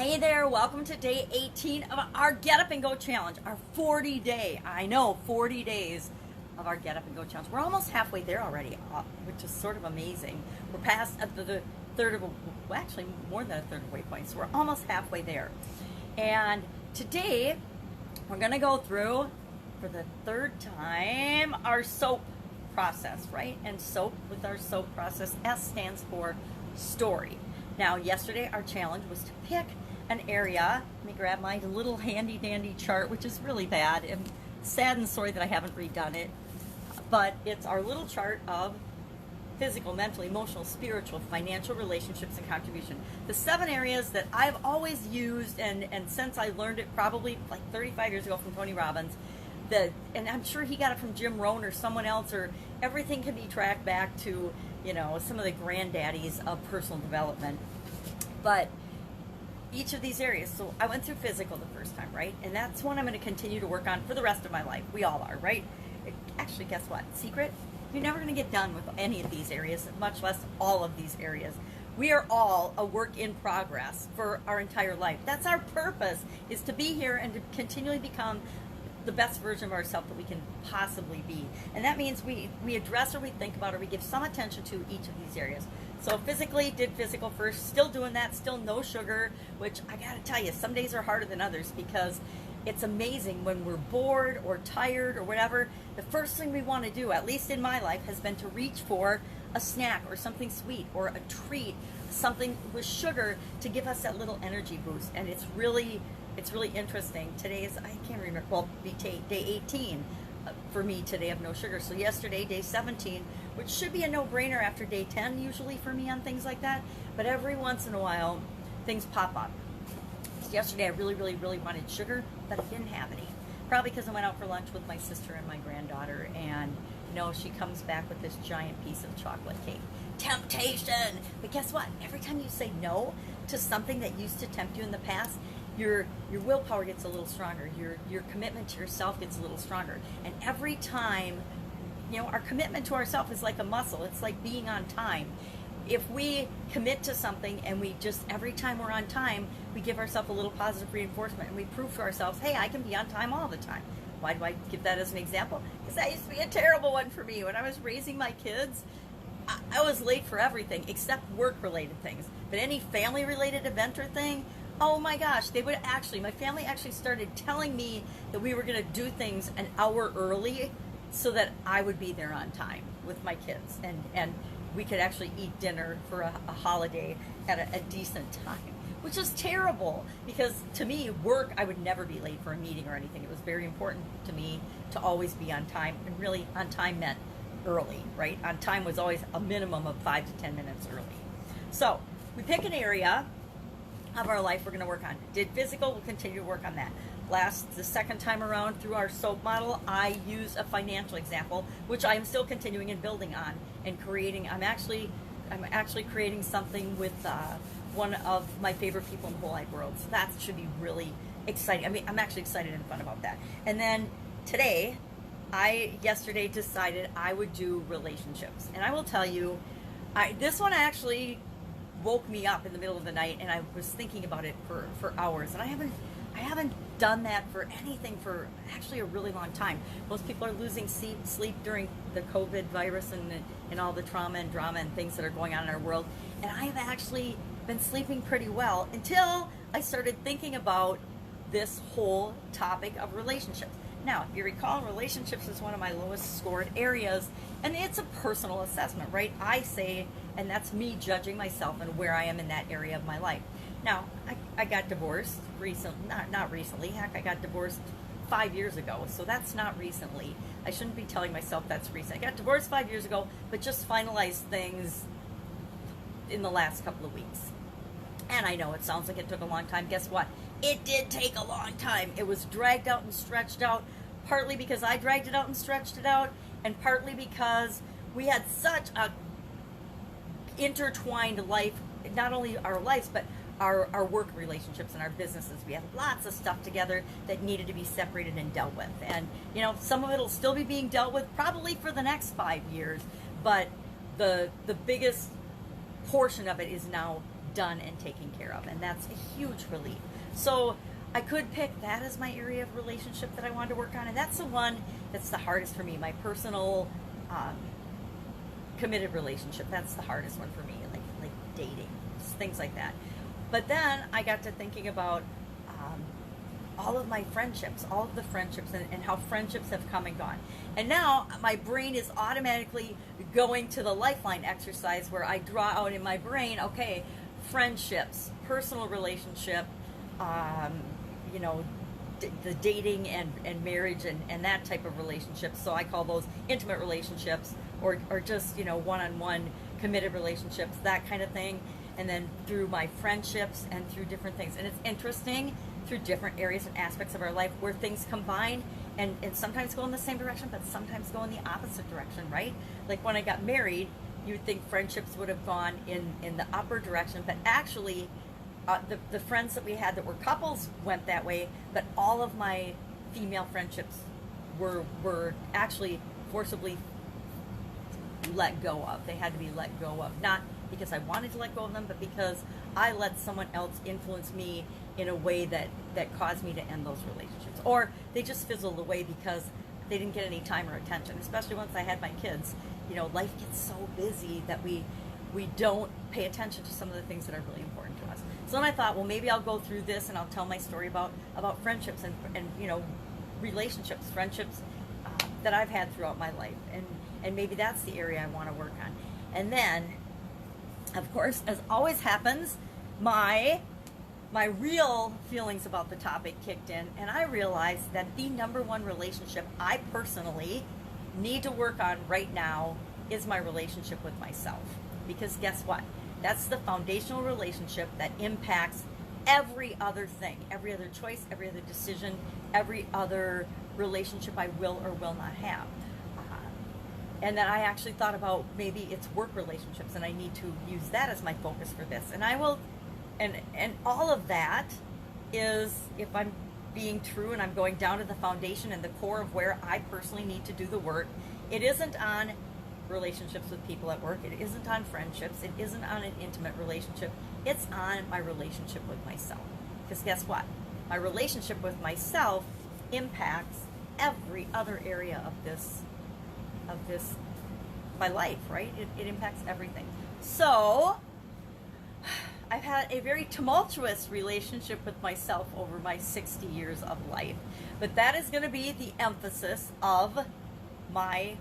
Hey there, welcome to day 18 of our Get Up and Go Challenge, our 40-day, 40 days of our Get Up and Go Challenge. We're almost halfway there already, which is sort of amazing. We're past the third of, actually more than a third of waypoint, so we're almost halfway there. And today, we're going to go through, for the third time, our SOAP process, right? And SOAP, with our SOAP process, S stands for story. Now, yesterday our challenge was to pick an area. Let me grab my little handy dandy chart, which is really bad. I'm sad and sorry that I haven't redone it. But it's our little chart of physical, mental, emotional, spiritual, financial, relationships, and contribution. The 7 areas that I've always used, and since I learned it probably like 35 years ago from Tony Robbins, and I'm sure he got it from Jim Rohn or someone else, or everything can be tracked back to, you know, some of the granddaddies of personal development. But each of these areas, so I went through physical the first time, right? And that's one I'm going to continue to work on for the rest of my life. We all are, right? Actually, guess what? Secret? You're never going to get done with any of these areas, much less all of these areas. We are all a work in progress for our entire life. That's our purpose, is to be here and to continually become the best version of ourselves that we can possibly be. And that means we address, or we think about, or we give some attention to each of these areas. So physically, did physical first, still doing that, still no sugar, which I gotta tell you, some days are harder than others, because it's amazing when we're bored or tired or whatever, the first thing we want to do, at least in my life, has been to reach for a snack or something sweet or a treat, something with sugar to give us that little energy boost. And it's really interesting. Today is, I can't remember, well, be day 18 for me today of no sugar. So yesterday, day 17, which should be a no-brainer after day 10 usually for me on things like that. But every once in a while, things pop up. Yesterday, I really wanted sugar, but I didn't have any. Probably because I went out for lunch with my sister and my granddaughter, and you know, she comes back with this giant piece of chocolate cake. Temptation! But guess what? Every time you say no to something that used to tempt you in the past, your willpower gets a little stronger. Your commitment to yourself gets a little stronger. And every time, you know, our commitment to ourselves is like a muscle. It's like being on time. If we commit to something and we just, every time we're on time, we give ourselves a little positive reinforcement, and we prove to ourselves, hey, I can be on time all the time. Why do I give that as an example? Because that used to be a terrible one for me. When I was raising my kids, I was late for everything except work-related things. But any family-related event or thing, oh my gosh, they would actually, my family actually started telling me that we were going to do things an hour early so that I would be there on time with my kids. And we could actually eat dinner for a holiday at a decent time, which is terrible, because to me, work, I would never be late for a meeting or anything. It was very important to me to always be on time, and really on time meant early, right? On time was always a minimum of 5 to 10 minutes early. So we pick an area of our life we're going to work on. Did physical, we'll continue to work on that. The second time around through our SOAP model, I use a financial example, which I am still continuing and building on and creating. I'm actually creating something with one of my favorite people in the whole wide world. So that should be really exciting. I mean, I'm actually excited and fun about that. And then today, yesterday decided I would do relationships. And I will tell you, this one actually woke me up in the middle of the night, and I was thinking about it for hours. And I haven't done that for anything for actually a really long time. Most people are losing sleep during the COVID virus and all the trauma and drama and things that are going on in our world. And I have actually been sleeping pretty well until I started thinking about this whole topic of relationships. Now, if you recall, relationships is one of my lowest scored areas, and it's a personal assessment, right? I say, and that's me judging myself and where I am in that area of my life. Now, I got divorced recently, not recently, heck, I got divorced 5 years ago, so that's not recently. I shouldn't be telling myself that's recent. I got divorced 5 years ago, but just finalized things in the last couple of weeks. And I know it sounds like it took a long time. Guess what? It did take a long time. It was dragged out and stretched out, partly because I dragged it out and stretched it out, and partly because we had such a intertwined life, not only our lives, but our work relationships and our businesses. We have lots of stuff together that needed to be separated and dealt with. And, you know, some of it will still be being dealt with probably for the next 5 years, but the biggest portion of it is now done and taken care of, and that's a huge relief. So I could pick that as my area of relationship that I wanted to work on, and that's the one that's the hardest for me, my personal committed relationship. That's the hardest one for me, like dating, things like that. But then I got to thinking about all of my friendships, all of the friendships, and how friendships have come and gone. And now my brain is automatically going to the lifeline exercise where I draw out in my brain, okay, friendships, personal relationship, the dating and marriage and that type of relationship. So I call those intimate relationships, or just, one-on-one committed relationships, that kind of thing. And then through my friendships and through different things. And it's interesting through different areas and aspects of our life where things combine and sometimes go in the same direction, but sometimes go in the opposite direction, right? Like when I got married, you'd think friendships would have gone in the upper direction, but actually the friends that we had that were couples went that way, but all of my female friendships were actually forcibly let go of. They had to be let go of, not because I wanted to let go of them, but because I let someone else influence me in a way that caused me to end those relationships. Or they just fizzled away because they didn't get any time or attention, especially once I had my kids. Life gets so busy that we don't pay attention to some of the things that are really important to us. So then I thought, well, maybe I'll go through this and I'll tell my story about friendships and relationships, friendships that I've had throughout my life. And maybe that's the area I want to work on. And then, of course, as always happens, my real feelings about the topic kicked in, and I realized that the number one relationship I personally need to work on right now is my relationship with myself. Because guess what? That's the foundational relationship that impacts every other thing, every other choice, every other decision, every other relationship I will or will not have. And then I actually thought about maybe it's work relationships, and I need to use that as my focus for this. And I will, and all of that is, if I'm being true and I'm going down to the foundation and the core of where I personally need to do the work, it isn't on relationships with people at work, it isn't on friendships, it isn't on an intimate relationship, it's on my relationship with myself. Because guess what? My relationship with myself impacts every other area of this, my life, right? It impacts everything. So I've had a very tumultuous relationship with myself over my 60 years of life, but that is going to be the emphasis of my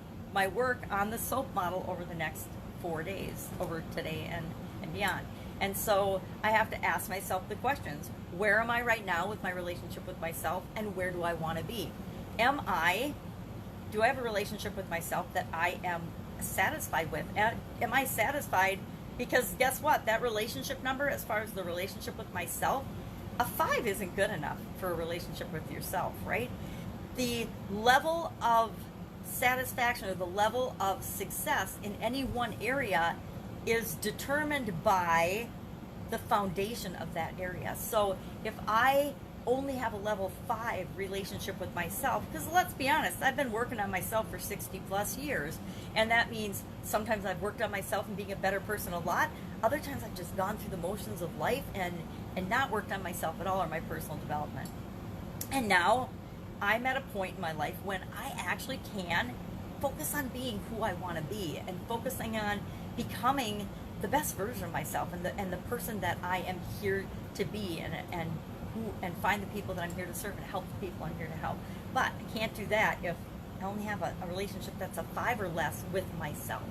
work on the soap model over the next 4 days, over today and beyond. And so I have to ask myself the questions: where am I right now with my relationship with myself, and where do I want to be? Do I have a relationship with myself that I am satisfied with? Am I satisfied? Because guess what? That relationship number, as far as the relationship with myself, a 5 isn't good enough for a relationship with yourself, right? The level of satisfaction or the level of success in any one area is determined by the foundation of that area. So if I only have a level 5 relationship with myself, because let's be honest, I've been working on myself for 60 plus years, and that means sometimes I've worked on myself and being a better person a lot, other times I've just gone through the motions of life and not worked on myself at all, or my personal development. And now I'm at a point in my life when I actually can focus on being who I want to be and focusing on becoming the best version of myself and the person that I am here to be, and find the people that I'm here to serve and help the people I'm here to help. But I can't do that if I only have a relationship that's a 5 or less with myself.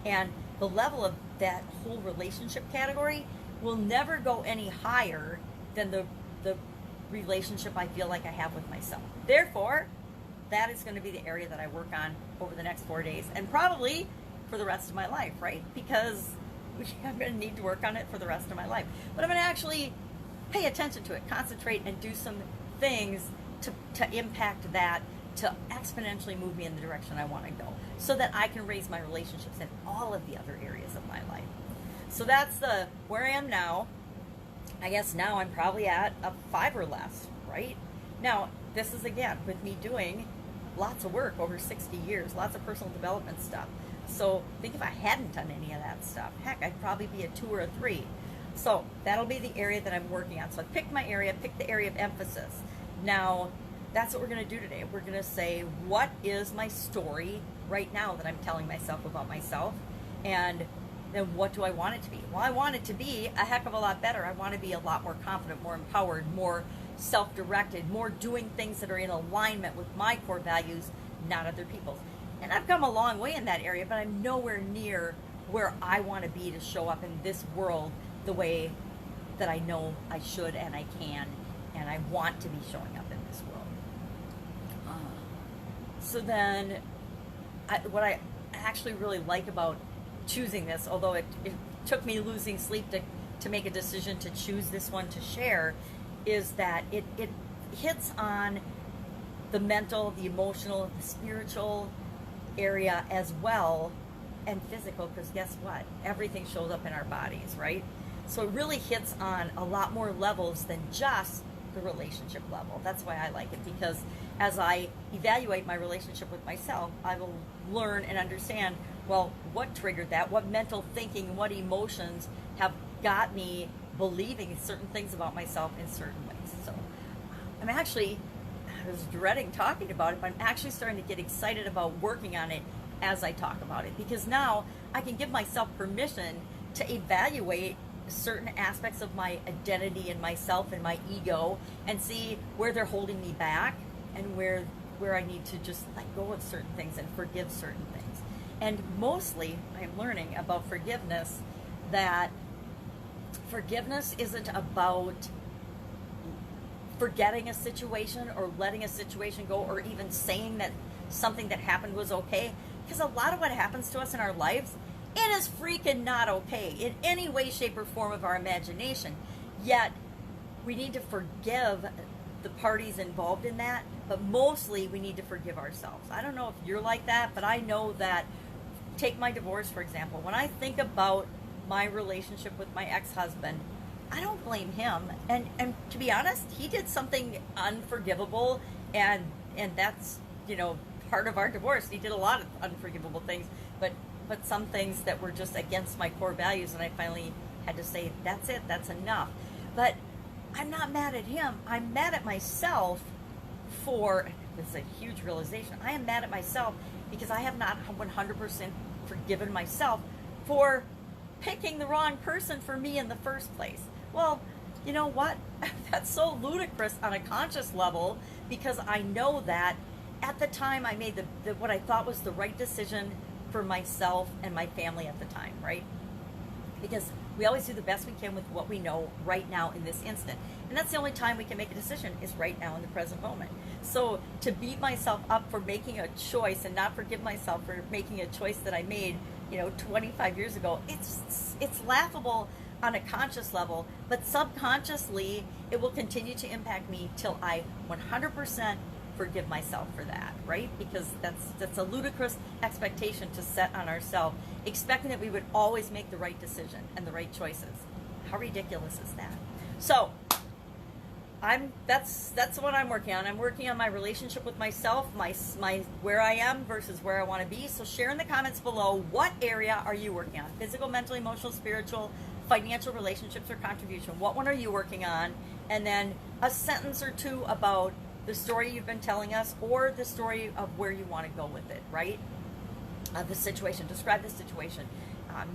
And the level of that whole relationship category will never go any higher than the relationship I feel like I have with myself. Therefore, that is going to be the area that I work on over the next 4 days, and probably for the rest of my life, right? Because I'm going to need to work on it for the rest of my life. But I'm going to actually pay attention to it, concentrate, and do some things to impact that, to exponentially move me in the direction I want to go, so that I can raise my relationships in all of the other areas of my life. So that's where I am now. I guess now I'm probably at a 5 or less, right? Now, this is, again, with me doing lots of work over 60 years, lots of personal development stuff. So think if I hadn't done any of that stuff, heck, I'd probably be a 2 or a 3. So that'll be the area that I'm working on. So I picked my area, picked the area of emphasis. Now, that's what we're going to do today. We're going to say, what is my story right now that I'm telling myself about myself? And then what do I want it to be? Well, I want it to be a heck of a lot better. I want to be a lot more confident, more empowered, more self-directed, more doing things that are in alignment with my core values, not other people's. And I've come a long way in that area, but I'm nowhere near where I want to be to show up in this world the way that I know I should and I can, and I want to be showing up in this world. So then, what I actually really like about choosing this, although it took me losing sleep to make a decision to choose this one to share, is that it hits on the mental, the emotional, the spiritual area as well, and physical, because guess what? Everything shows up in our bodies, right? So it really hits on a lot more levels than just the relationship level. That's why I like it, because as I evaluate my relationship with myself, I will learn and understand, well, what triggered that, what mental thinking, what emotions have got me believing certain things about myself in certain ways. So I was dreading talking about it, but I'm actually starting to get excited about working on it as I talk about it, because now I can give myself permission to evaluate certain aspects of my identity and myself and my ego and see where they're holding me back and where I need to just let go of certain things and forgive certain things. And mostly I'm learning about forgiveness that forgiveness isn't about forgetting a situation or letting a situation go or even saying that something that happened was okay, because a lot of what happens to us in our lives, it is freaking not okay in any way, shape, or form of our imagination. Yet, we need to forgive the parties involved in that, but mostly we need to forgive ourselves. I don't know if you're like that, but I know that, take my divorce, for example. When I think about my relationship with my ex-husband, I don't blame him. And to be honest, he did something unforgivable, and that's, part of our divorce. He did a lot of unforgivable things, but some things that were just against my core values, and I finally had to say, that's it, that's enough. But I'm not mad at him. I'm mad at myself for, this is a huge realization, I am mad at myself because I have not 100% forgiven myself for picking the wrong person for me in the first place. Well, you know what? That's so ludicrous on a conscious level, because I know that at the time I made the what I thought was the right decision for myself and my family at the time, right? Because we always do the best we can with what we know right now in this instant. And that's the only time we can make a decision, is right now in the present moment. So to beat myself up for making a choice and not forgive myself for making a choice that I made, 25 years ago, it's laughable on a conscious level, but subconsciously it will continue to impact me till I 100% forgive myself for that, right? Because that's a ludicrous expectation to set on ourselves, expecting that we would always make the right decision and the right choices. How ridiculous is that? So that's what I'm working on. I'm working on my relationship with myself, my where I am versus where I want to be. So share in the comments below, what area are you working on? Physical, mental, emotional, spiritual, financial, relationships, or contribution? What one are you working on? And then a sentence or two about the story you've been telling us, or the story of where you want to go with it, right? The situation. Describe the situation.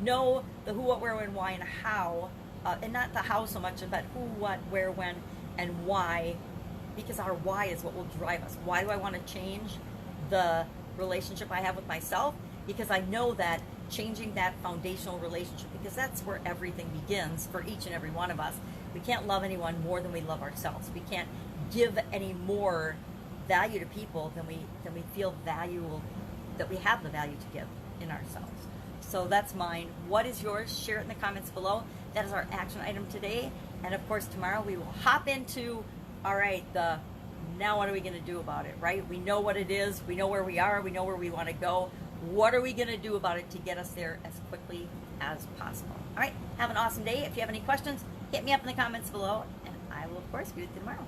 Know the who, what, where, when, why, and how, and not the how so much, but who, what, where, when, and why, because our why is what will drive us. Why do I want to change the relationship I have with myself? Because I know that changing that foundational relationship, because that's where everything begins for each and every one of us. We can't love anyone more than we love ourselves. We can't give any more value to people than we feel valuable, that we have the value to give in ourselves. So that's mine. What is yours? Share it in the comments below. That is our action item today. And of course, tomorrow we will hop into, all right, now what are we going to do about it, right? We know what it is. We know where we are. We know where we want to go. What are we going to do about it to get us there as quickly as possible? All right, have an awesome day. If you have any questions, hit me up in the comments below, and I will, of course, be with you tomorrow.